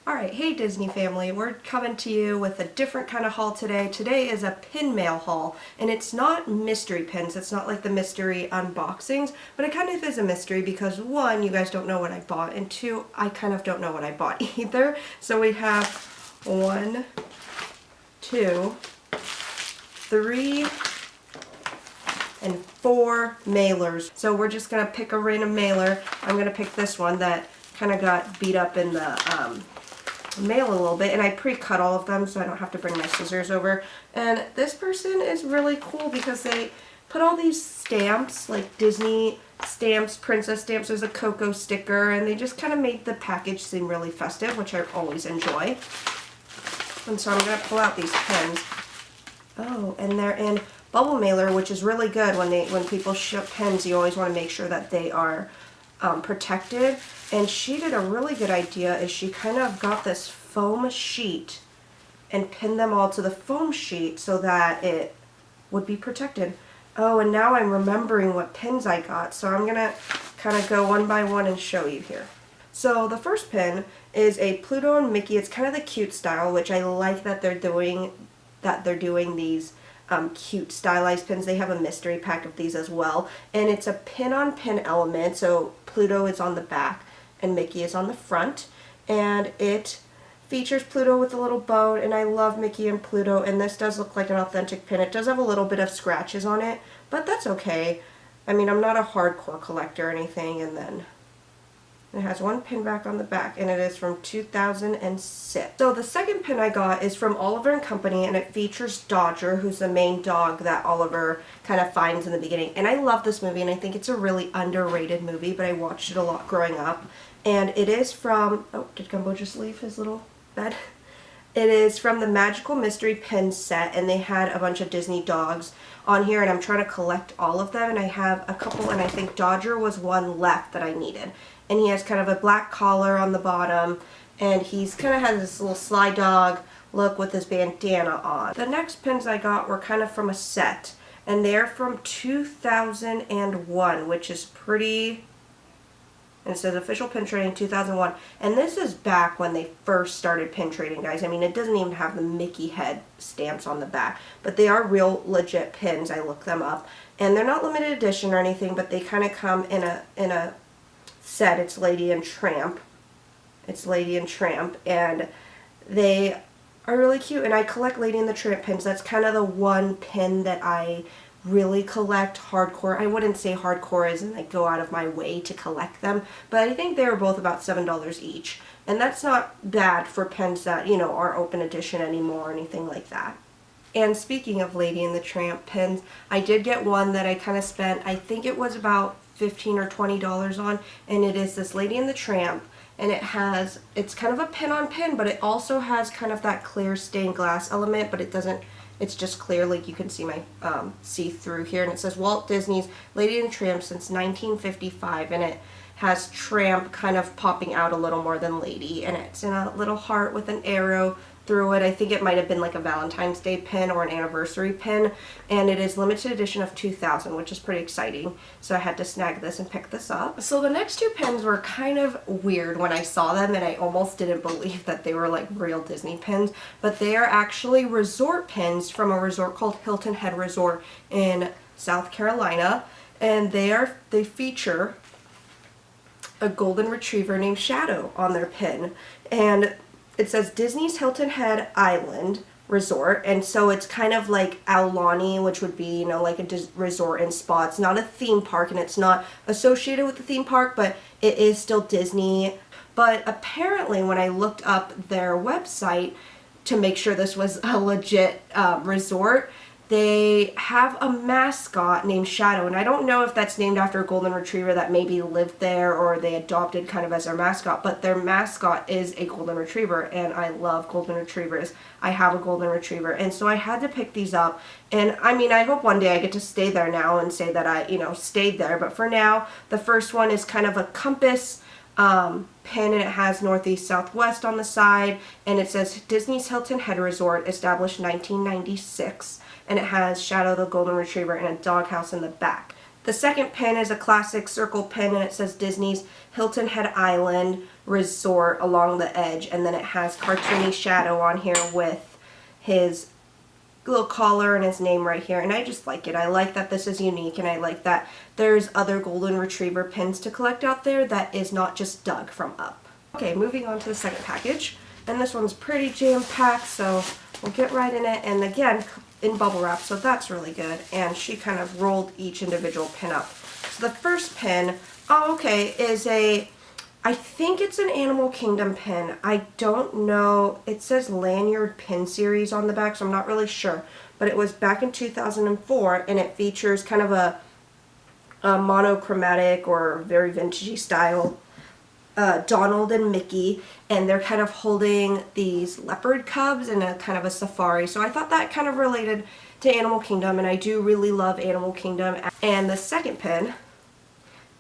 Alright, hey Disney family, we're coming to you with a different kind of haul today. Today is a pin mail haul, and it's not mystery pins. It's not like the mystery unboxings, but it kind of is a mystery because one, you guys don't know what I bought, and two, I kind of don't know what I bought either. So we have 1, 2, 3, and 4 mailers. So we're just going to pick a random mailer. I'm going to pick this one that kind of got beat up in the mail a little bit, and I pre-cut all of them so I don't have to bring my scissors over. And this person is really cool because they put all these stamps, like Disney stamps, princess stamps. There's a Coco sticker, and they just kind of made the package seem really festive, which I always enjoy. And so I'm going to pull out these pens. Oh, and they're in bubble mailer, which is really good. When people ship pens, you always want to make sure that they are protected. And she did a really good idea, is she kind of got this foam sheet and pinned them all to the foam sheet so that it would be protected. Oh, and now I'm remembering what pins I got, so I'm gonna kind of go one by one and show you here. So the first pin is a Pluto and Mickey. It's kind of the cute style, which I like that they're doing these cute stylized pins. They have a mystery pack of these as well, and it's a pin-on-pin element. So Pluto is on the back and Mickey is on the front, and it features Pluto with a little bow, and I love Mickey and Pluto, and this does look like an authentic pin. It does have a little bit of scratches on it, but that's okay. I mean, I'm not a hardcore collector or anything. And then it has one pin back on the back, and it is from 2006. So the second pin I got is from Oliver & Company, and it features Dodger, who's the main dog that Oliver kind of finds in the beginning. And I love this movie, and I think it's a really underrated movie, but I watched it a lot growing up. And it is from, oh, did Gumbo just leave his little bed? It is from the Magical Mystery Pin set, and they had a bunch of Disney dogs on here, and I'm trying to collect all of them, and I have a couple, and I think Dodger was one left that I needed. And he has kind of a black collar on the bottom, and he's kind of has this little sly dog look with his bandana on. The next pins I got were kind of from a set, and they're from 2001, which is pretty... And it says official pin trading 2001. And this is back when they first started pin trading, guys. I mean, it doesn't even have the Mickey head stamps on the back. But they are real legit pins. I looked them up. And they're not limited edition or anything, but they kind of come in a set. It's Lady and Tramp. It's Lady and Tramp. And they are really cute. And I collect Lady and the Tramp pins. That's kind of the one pin that I really collect hardcore. I wouldn't say hardcore as in like go out of my way to collect them, but I think they were both about $7 each. And that's not bad for pins that, you know, aren't open edition anymore or anything like that. And speaking of Lady and the Tramp pins, I did get one that I kind of spent, I think it was about $15 or $20 on, and it is this Lady and the Tramp. And it's kind of a pin-on-pin, but it also has kind of that clear stained glass element, but it doesn't, it's just clear, like you can see my see-through here. And it says Walt Disney's Lady and the Tramp since 1955, and it has Tramp kind of popping out a little more than Lady, and it's in a little heart with an arrow through it. I think it might have been like a Valentine's Day pin or an anniversary pin, and it is limited edition of 2000, which is pretty exciting. So I had to snag this and pick this up. So the next two pins were kind of weird when I saw them, and I almost didn't believe that they were like real Disney pins, but they are actually resort pins from a resort called Hilton Head Resort in South Carolina, and they feature a golden retriever named Shadow on their pin. And it says Disney's Hilton Head Island Resort, and so it's kind of like Aulani, which would be, you know, like a resort and spa. It's not a theme park, and it's not associated with the theme park, but it is still Disney. But apparently when I looked up their website to make sure this was a legit resort, they have a mascot named Shadow, and I don't know if that's named after a golden retriever that maybe lived there or they adopted kind of as their mascot, but their mascot is a golden retriever, and I love golden retrievers. I have a golden retriever, and so I had to pick these up. And I mean, I hope one day I get to stay there now and say that I, you know, stayed there, but for now, the first one is kind of a compass pin, and it has northeast southwest on the side, and it says Disney's Hilton Head Resort, established 1996, and it has Shadow the golden retriever and a doghouse in the back. The second pin is a classic circle pin, and it says Disney's Hilton Head Island Resort along the edge, and then it has cartoony Shadow on here with his little collar and his name right here, and I just like it. I like that this is unique, and I like that there's other golden retriever pins to collect out there that is not just dug from up. Okay, moving on to the second package, and this one's pretty jam-packed, so we'll get right in it, and again, in bubble wrap, so that's really good, and she kind of rolled each individual pin up. So the first pin, is I think it's an Animal Kingdom pin. I don't know. It says Lanyard Pin Series on the back, so I'm not really sure. But it was back in 2004, and it features kind of a monochromatic or very vintagey style Donald and Mickey, and they're kind of holding these leopard cubs in a kind of a safari. So I thought that kind of related to Animal Kingdom, and I do really love Animal Kingdom. And the second pin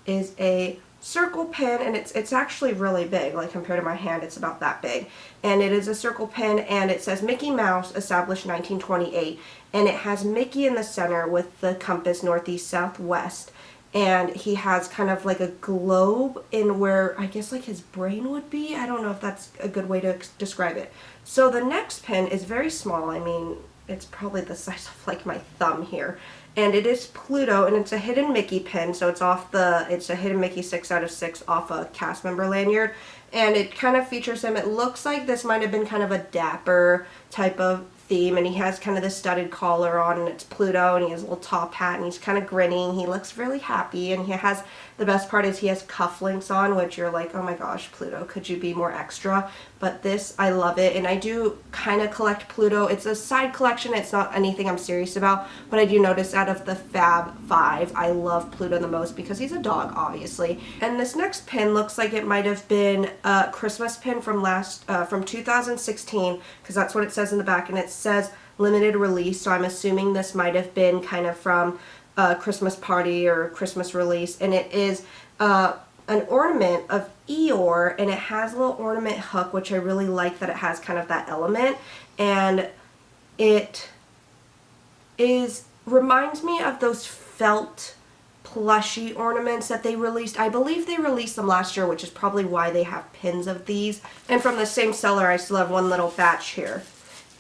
is a circle pin, and it's actually really big. Like, compared to my hand, it's about that big. And it is a circle pin, and it says Mickey Mouse, established 1928, and it has Mickey in the center with the compass northeast southwest, and he has kind of like a globe in where I guess like his brain would be. I don't know if that's a good way to describe it. So the next pin is very small. I mean, it's probably the size of like my thumb here. And it is Pluto, and it's a hidden Mickey pin, so it's a hidden Mickey 6 out of 6 off a cast member lanyard, and it kind of features him. It looks like this might have been kind of a dapper type of theme, and he has kind of this studded collar on, and it's Pluto, and he has a little top hat, and he's kind of grinning. He looks really happy, and he has, the best part is he has cufflinks on, which you're like, oh my gosh, Pluto, could you be more extra? But this, I love it, and I do kind of collect Pluto. It's a side collection. It's not anything I'm serious about, but I do notice out of the Fab 5, I love Pluto the most because he's a dog, obviously. And this next pin looks like it might have been a Christmas pin from 2016, because that's what it says in the back, and it says limited release, so I'm assuming this might have been kind of from a Christmas party or Christmas release, and it is an ornament of Eeyore, and it has a little ornament hook, which I really like that it has kind of that element, and it reminds me of those felt plushy ornaments that they released. I believe they released them last year, which is probably why they have pins of these. And from the same seller, I still have one little batch here.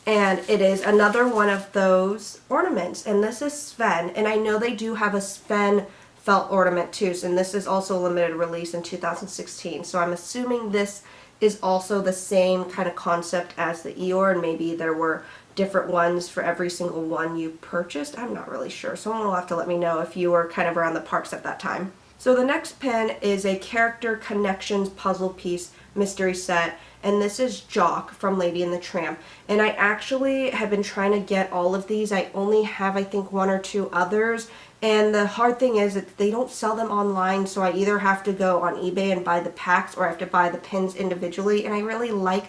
And it is another one of those ornaments, and this is Sven, and I know they do have a Sven felt ornament too, and this is also a limited release in 2016, so I'm assuming this is also the same kind of concept as the Eeyore, and maybe there were different ones for every single one you purchased. I'm not really sure. Someone will have to let me know if you were kind of around the parks at that time. So the next pin is a Character Connections puzzle piece mystery set, and this is Jock from Lady and the Tramp. And I actually have been trying to get all of these. I only have, I think, 1 or 2 others. And the hard thing is that they don't sell them online, so I either have to go on eBay and buy the packs, or I have to buy the pins individually. And I really like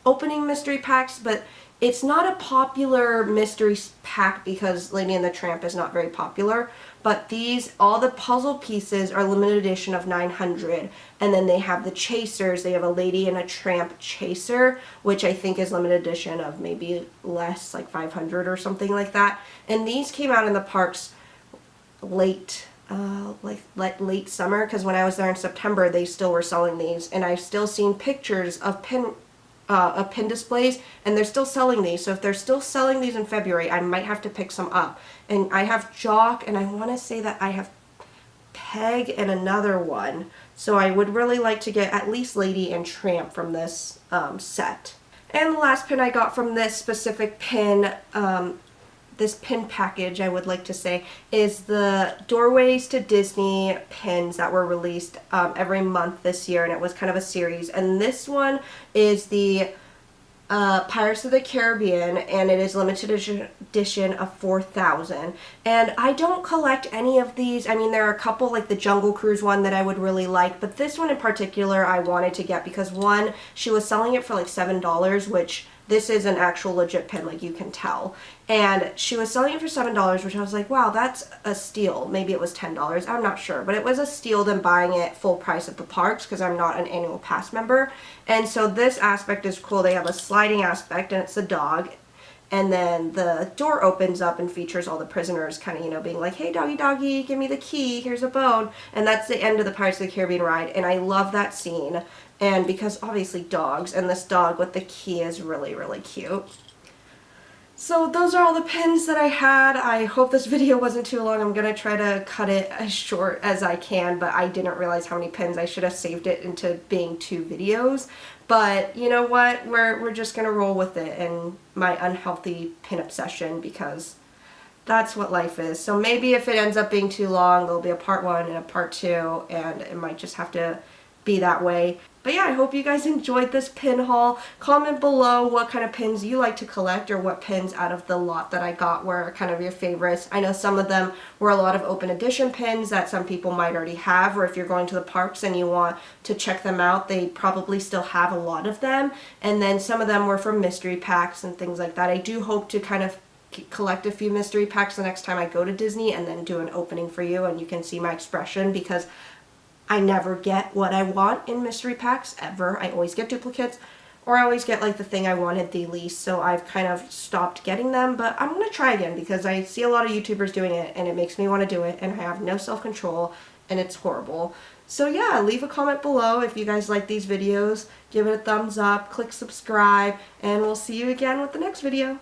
opening mystery packs, but it's not a popular mystery pack because Lady and the Tramp is not very popular. But these, all the puzzle pieces are limited edition of 900. And then they have the chasers. They have a Lady and a Tramp chaser, which I think is limited edition of maybe less, like 500 or something like that. And these came out in the parks late summer, because when I was there in September, they still were selling these. And I've still seen pictures of pin displays, and they're still selling these. So if they're still selling these in February, I might have to pick some up. And I have Jock, and I want to say that I have Peg and another one. So I would really like to get at least Lady and Tramp from this set. And the last pin I got from this specific pin, this pin package, I would like to say, is the Doorways to Disney pins that were released every month this year, and it was kind of a series. And this one is the Pirates of the Caribbean, and it is limited edition of 4,000. And I don't collect any of these. I mean, there are a couple, like the Jungle Cruise one that I would really like, but this one in particular I wanted to get because, one, she was selling it for like $7, which this is an actual legit pin, like you can tell. And she was selling it for $7, which I was like, wow, that's a steal. Maybe it was $10. I'm not sure. But it was a steal than buying it full price at the parks because I'm not an annual pass member. And so this aspect is cool. They have a sliding aspect, and it's a dog. and then the door opens up and features all the prisoners kind of, you know, being like, hey, doggy, doggy, give me the key, here's a bone. And that's the end of the Pirates of the Caribbean ride, and I love that scene. And because obviously dogs, and this dog with the key is really, really cute. So those are all the pins that I had. I hope this video wasn't too long. I'm going to try to cut it as short as I can, but I didn't realize how many pins. I should have saved it into being 2 videos. But you know what? We're just going to roll with it and my unhealthy pin obsession, because that's what life is. So maybe if it ends up being too long, there'll be a part 1 and a part 2, and it might just have to be that way. But yeah, I hope you guys enjoyed this pin haul. Comment below what kind of pins you like to collect, or what pins out of the lot that I got were kind of your favorites. I know some of them were a lot of open edition pins that some people might already have, or if you're going to the parks and you want to check them out, they probably still have a lot of them. And then some of them were from mystery packs and things like that. I do hope to kind of collect a few mystery packs the next time I go to Disney, and then do an opening for you and you can see my expression, because I never get what I want in mystery packs, ever. I always get duplicates, or I always get like the thing I wanted the least, so I've kind of stopped getting them. But I'm going to try again, because I see a lot of YouTubers doing it and it makes me want to do it, and I have no self-control and it's horrible. So yeah, leave a comment below if you guys like these videos, give it a thumbs up, click subscribe, and we'll see you again with the next video.